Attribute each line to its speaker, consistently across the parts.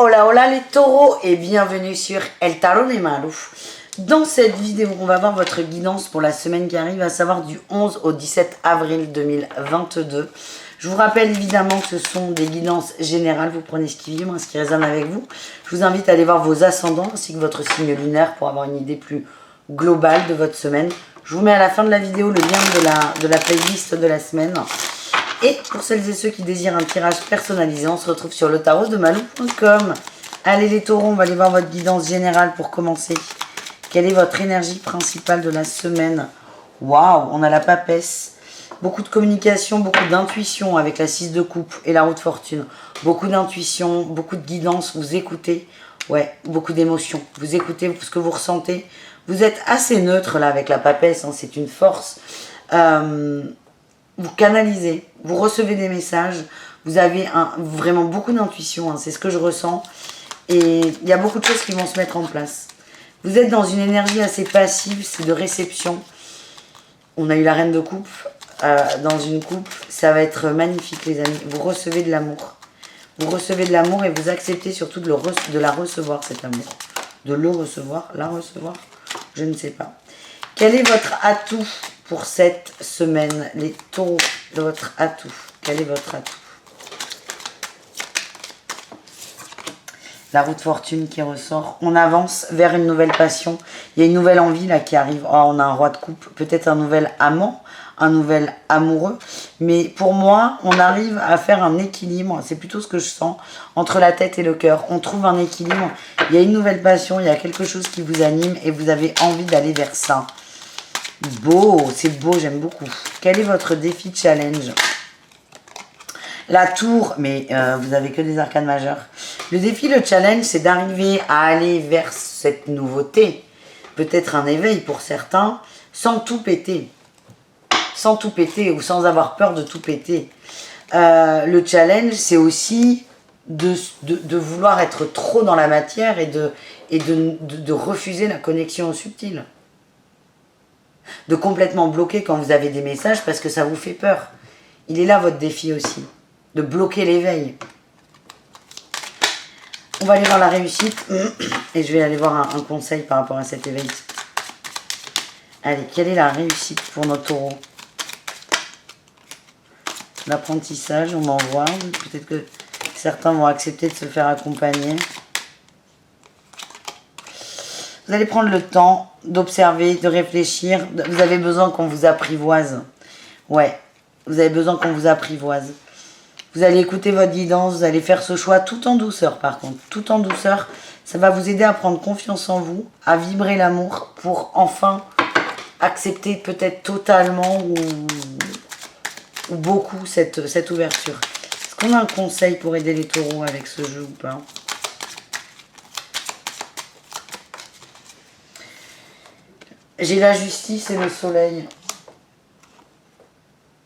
Speaker 1: Hola hola les taureaux et bienvenue sur El Tarot de Malou. Dans cette vidéo, on va voir votre guidance pour la semaine qui arrive, à savoir du 11 au 17 avril 2022. Je vous rappelle évidemment que ce sont des guidances générales, vous prenez ce qui vibre, ce qui résonne avec vous. Je vous invite à aller voir vos ascendants ainsi que votre signe lunaire pour avoir une idée plus globale de votre semaine. Je vous mets à la fin de la vidéo le lien de la playlist de la semaine. Et pour celles et ceux qui désirent un tirage personnalisé, on se retrouve sur le tarot de Malou.com. Allez les taureaux, on va aller voir votre guidance générale pour commencer. Quelle est votre énergie principale de la semaine? Waouh, on a la papesse. Beaucoup de communication, beaucoup d'intuition avec la 6 de coupe et la roue de fortune. Beaucoup d'intuition, beaucoup de guidance, vous écoutez. Ouais, beaucoup d'émotions. Vous écoutez ce que vous ressentez. Vous êtes assez neutre là avec la papesse, hein, c'est une force. Vous canalisez, vous recevez des messages, vous avez vraiment beaucoup d'intuition, hein, c'est ce que je ressens. Et il y a beaucoup de choses qui vont se mettre en place. Vous êtes dans une énergie assez passive, c'est de réception. On a eu la reine de coupe dans une coupe, ça va être magnifique les amis. Vous recevez de l'amour. Vous recevez de l'amour et vous acceptez surtout de la recevoir, cet amour. De le recevoir, la recevoir, je ne sais pas. Quel est votre atout pour cette semaine, les taureaux, de votre atout? Quel est votre atout? La roue de fortune qui ressort. On avance vers une nouvelle passion. Il y a une nouvelle envie là qui arrive. Oh, on a un roi de coupe, peut-être un nouvel amant, un nouvel amoureux. Mais pour moi, on arrive à faire un équilibre. C'est plutôt ce que je sens entre la tête et le cœur. On trouve un équilibre. Il y a une nouvelle passion, il y a quelque chose qui vous anime et vous avez envie d'aller vers ça. Beau, c'est beau, j'aime beaucoup. Quel est votre défi challenge? La tour, mais vous avez que des arcanes majeures. Le défi, le challenge, c'est d'arriver à aller vers cette nouveauté. Peut-être un éveil pour certains, sans tout péter. Sans tout péter ou sans avoir peur de tout péter. Le challenge, c'est aussi de vouloir être trop dans la matière et de refuser la connexion au subtil. De complètement bloquer quand vous avez des messages parce que ça vous fait peur. Il est là votre défi aussi, de bloquer l'éveil. On va aller voir la réussite et je vais aller voir un conseil par rapport à cet éveil. Allez, quelle est la réussite pour nos taureaux? L'apprentissage, on m'envoie. Peut-être que certains vont accepter de se faire accompagner. Vous allez prendre le temps d'observer, de réfléchir. Vous avez besoin qu'on vous apprivoise. Ouais, vous avez besoin qu'on vous apprivoise. Vous allez écouter votre guidance, vous allez faire ce choix tout en douceur par contre. Tout en douceur, ça va vous aider à prendre confiance en vous, à vibrer l'amour pour enfin accepter peut-être totalement ou beaucoup cette ouverture. Est-ce qu'on a un conseil pour aider les taureaux avec ce jeu ou pas ? J'ai la justice et le soleil.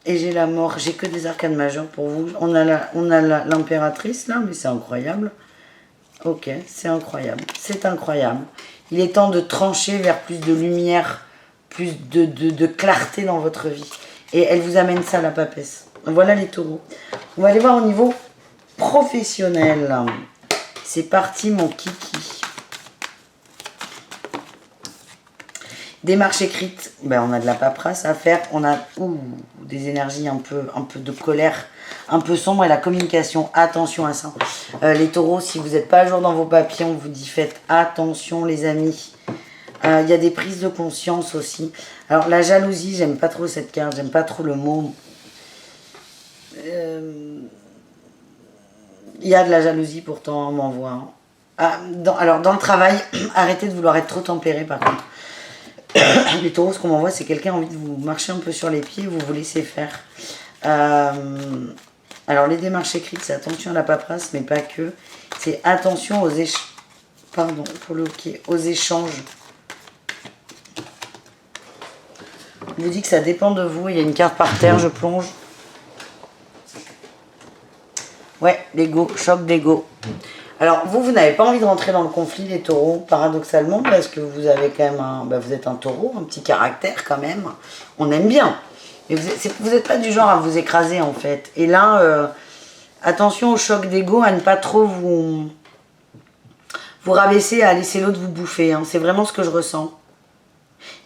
Speaker 1: Et j'ai la mort. J'ai que des arcanes majeures pour vous. On a l'impératrice là, mais c'est incroyable. Ok, c'est incroyable. C'est incroyable. Il est temps de trancher vers plus de lumière, plus de clarté dans votre vie. Et elle vous amène ça, la papesse. Voilà les taureaux. On va aller voir au niveau professionnel. C'est parti mon kiki. Démarche écrite, ben on a de la paperasse à faire, on a des énergies un peu de colère, un peu sombre et la communication, attention à ça. Les taureaux, si vous n'êtes pas à jour dans vos papiers, on vous dit faites attention les amis. Il y a des prises de conscience aussi. Alors la jalousie, j'aime pas trop cette carte, j'aime pas trop le mot. Il y a de la jalousie pourtant, on m'envoie. Alors dans le travail, arrêtez de vouloir être trop tempéré par contre. Les taureaux, ce qu'on m'envoie, c'est quelqu'un a envie de vous marcher un peu sur les pieds, vous laissez faire. Alors, les démarches écrites, c'est attention à la paperasse, mais pas que. C'est attention aux échanges. Pardon, pour le hockey, aux échanges. Je vous dis que ça dépend de vous. Il y a une carte par terre, je plonge. Ouais, l'ego, choc d'ego. Alors, vous n'avez pas envie de rentrer dans le conflit, les taureaux, paradoxalement, parce que vous avez quand même vous êtes un taureau, un petit caractère quand même. On aime bien. Mais vous n'êtes pas du genre à vous écraser, en fait. Et là, attention au choc d'ego, à ne pas trop vous vous rabaisser à laisser l'autre vous bouffer. Hein. C'est vraiment ce que je ressens.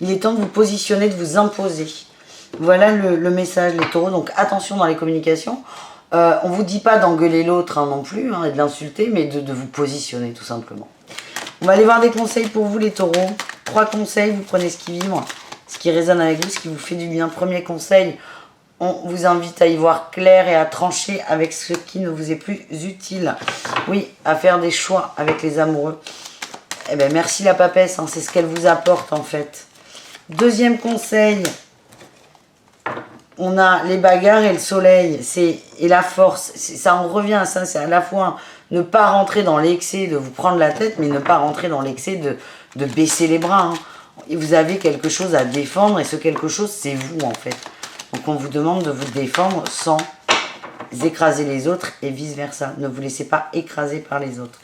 Speaker 1: Il est temps de vous positionner, de vous imposer. Voilà le message, les taureaux. Donc attention dans les communications. On ne vous dit pas d'engueuler l'autre hein, non plus, hein, et de l'insulter, mais de vous positionner tout simplement. On va aller voir des conseils pour vous les taureaux. 3 conseils, vous prenez ce qui vibre, ce qui résonne avec vous, ce qui vous fait du bien. Premier conseil, on vous invite à y voir clair et à trancher avec ce qui ne vous est plus utile. Oui, à faire des choix avec les amoureux. Eh bien, merci la papesse, hein, c'est ce qu'elle vous apporte en fait. Deuxième conseil, on a les bagarres et le soleil, et la force. Ça en revient à ça, c'est à la fois ne pas rentrer dans l'excès de vous prendre la tête, mais ne pas rentrer dans l'excès de baisser les bras. Hein. Et vous avez quelque chose à défendre, et ce quelque chose, c'est vous en fait. Donc on vous demande de vous défendre sans écraser les autres et vice versa. Ne vous laissez pas écraser par les autres.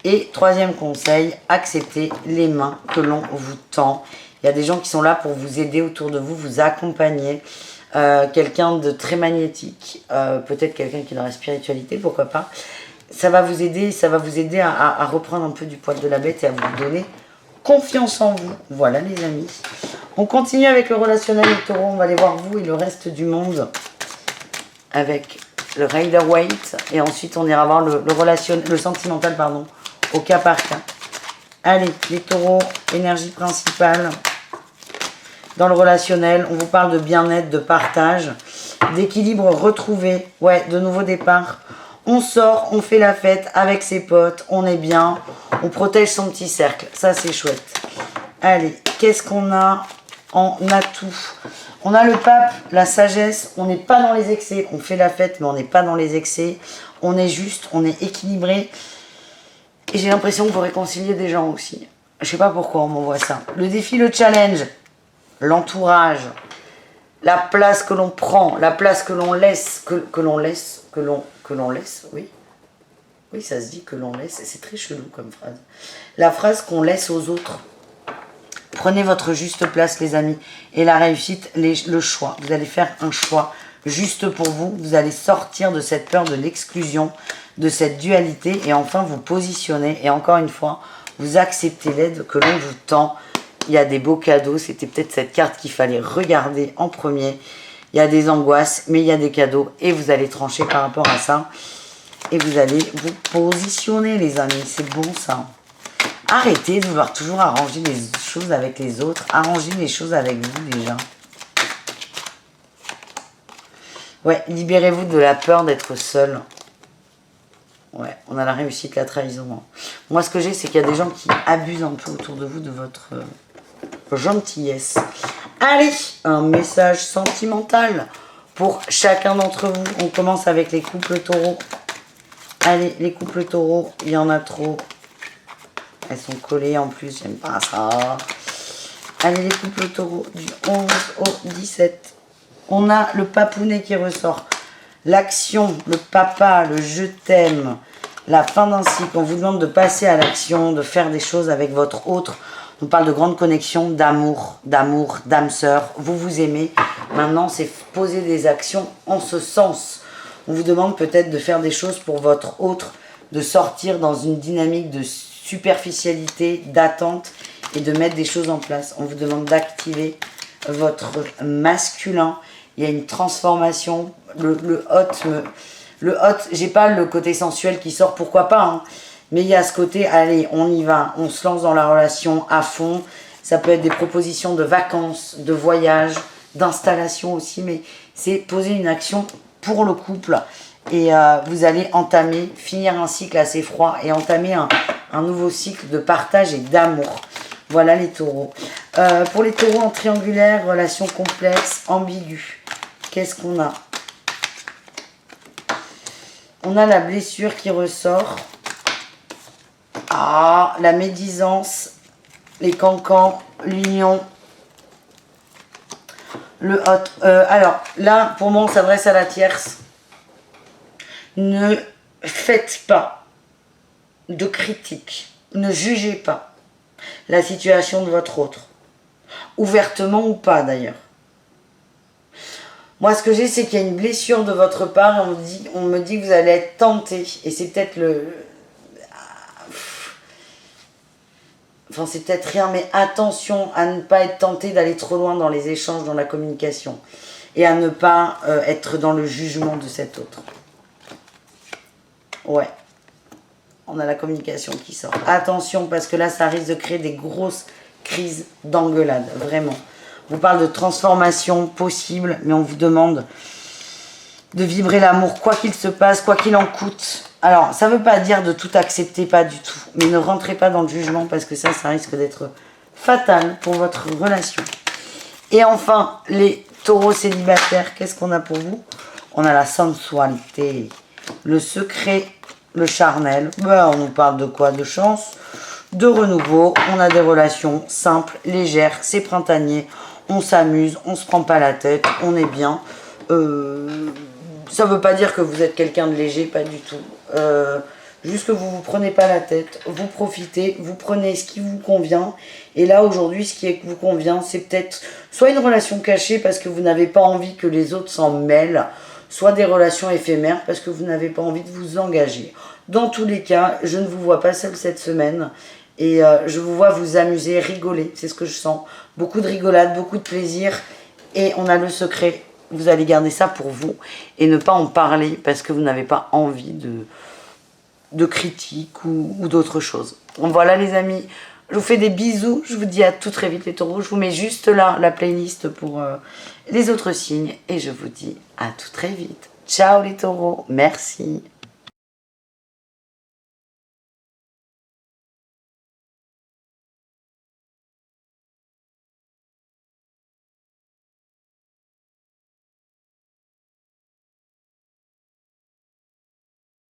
Speaker 1: Et troisième conseil, acceptez les mains que l'on vous tend. Il y a des gens qui sont là pour vous aider autour de vous, vous accompagner. Quelqu'un de très magnétique, peut-être quelqu'un qui est dans la spiritualité, pourquoi pas. Ça va vous aider, à reprendre un peu du poil de la bête et à vous donner confiance en vous. Voilà les amis. On continue avec le relationnel les taureaux. On va aller voir vous et le reste du monde avec le Rider-Waite. Et ensuite on ira voir le sentimental, pardon, au cas par cas. Allez, les taureaux, énergie principale. Dans le relationnel, on vous parle de bien-être, de partage, d'équilibre retrouvé, ouais, de nouveaux départs. On sort, on fait la fête avec ses potes, on est bien, on protège son petit cercle, ça c'est chouette. Allez, qu'est-ce qu'on a en atout? On a le pape, la sagesse, on n'est pas dans les excès, on fait la fête mais on n'est pas dans les excès, on est juste, on est équilibré. Et j'ai l'impression que vous réconciliez des gens aussi. Je sais pas pourquoi on m'envoie ça. Le défi, le challenge. L'entourage, la place que l'on prend, la place que l'on laisse, que l'on laisse, oui. Oui, ça se dit que l'on laisse, c'est très chelou comme phrase. La phrase qu'on laisse aux autres. Prenez votre juste place, les amis. Et la réussite, le choix. Vous allez faire un choix juste pour vous. Vous allez sortir de cette peur de l'exclusion, de cette dualité, et enfin vous positionner. Et encore une fois, vous acceptez l'aide que l'on vous tend. Il y a des beaux cadeaux, c'était peut-être cette carte qu'il fallait regarder en premier. Il y a des angoisses, mais il y a des cadeaux et vous allez trancher par rapport à ça. Et vous allez vous positionner les amis, c'est bon ça. Arrêtez de vouloir toujours arranger les choses avec les autres, arrangez les choses avec vous déjà. Ouais, libérez-vous de la peur d'être seul. Ouais, on a la réussite, la trahison. Hein. Moi ce que j'ai, c'est qu'il y a des gens qui abusent un peu autour de vous de votre... gentillesse. Allez, un message sentimental pour chacun d'entre vous. On commence avec les couples taureaux. Allez, les couples taureaux, il y en a trop. Elles sont collées en plus, j'aime pas ça. Allez, les couples taureaux, du 11 au 17. On a le papounet qui ressort. L'action, le papa, le je t'aime. La fin d'un cycle. On vous demande de passer à l'action, de faire des choses avec votre autre. On parle de grande connexion, d'amour, d'âme sœur. Vous vous aimez. Maintenant, c'est poser des actions en ce sens. On vous demande peut-être de faire des choses pour votre autre, de sortir dans une dynamique de superficialité, d'attente et de mettre des choses en place. On vous demande d'activer votre masculin. Il y a une transformation. Le hot, j'ai pas le côté sensuel qui sort, pourquoi pas, hein. Mais il y a ce côté, allez, on y va, on se lance dans la relation à fond. Ça peut être des propositions de vacances, de voyages, d'installation aussi, mais c'est poser une action pour le couple. Et vous allez entamer, finir un cycle assez froid et entamer un nouveau cycle de partage et d'amour. Voilà les taureaux. Pour les taureaux en triangulaire, relation complexe, ambiguë. Qu'est-ce qu'on a? On a la blessure qui ressort. Ah, la médisance, les cancans, l'union, le hot. Alors, là, pour moi, on s'adresse à la tierce. Ne faites pas de critiques. Ne jugez pas la situation de votre autre. Ouvertement ou pas, d'ailleurs. Moi, ce que j'ai, c'est qu'il y a une blessure de votre part et on me dit que vous allez être tenté. Et c'est peut-être enfin c'est peut-être rien, mais attention à ne pas être tenté d'aller trop loin dans les échanges, dans la communication. Et à ne pas être dans le jugement de cet autre. Ouais. On a la communication qui sort. Attention, parce que là, ça risque de créer des grosses crises d'engueulade, vraiment. On vous parle de transformation possible, mais on vous demande de vibrer l'amour, quoi qu'il se passe, quoi qu'il en coûte. Alors, ça ne veut pas dire de tout accepter, pas du tout. Mais ne rentrez pas dans le jugement, parce que ça risque d'être fatal pour votre relation. Et enfin, les taureaux célibataires, qu'est-ce qu'on a pour vous? On a la sensualité, le secret, le charnel. Ben, on nous parle de quoi? De chance, de renouveau. On a des relations simples, légères, c'est printanier. On s'amuse, on se prend pas la tête, on est bien. Ça veut pas dire que vous êtes quelqu'un de léger, pas du tout. Juste que vous vous prenez pas la tête, vous profitez, vous prenez ce qui vous convient. Et là, aujourd'hui, ce qui vous convient, c'est peut-être soit une relation cachée parce que vous n'avez pas envie que les autres s'en mêlent, soit des relations éphémères parce que vous n'avez pas envie de vous engager. Dans tous les cas, je ne vous vois pas seule cette semaine. Et je vous vois vous amuser, rigoler, c'est ce que je sens. Beaucoup de rigolade, beaucoup de plaisir. Et on a le secret, vous allez garder ça pour vous. Et ne pas en parler parce que vous n'avez pas envie de critiques ou d'autres choses. Donc voilà les amis, je vous fais des bisous, je vous dis à tout très vite les taureaux, je vous mets juste là la playlist pour les autres signes et je vous dis à tout très vite. Ciao les taureaux, merci.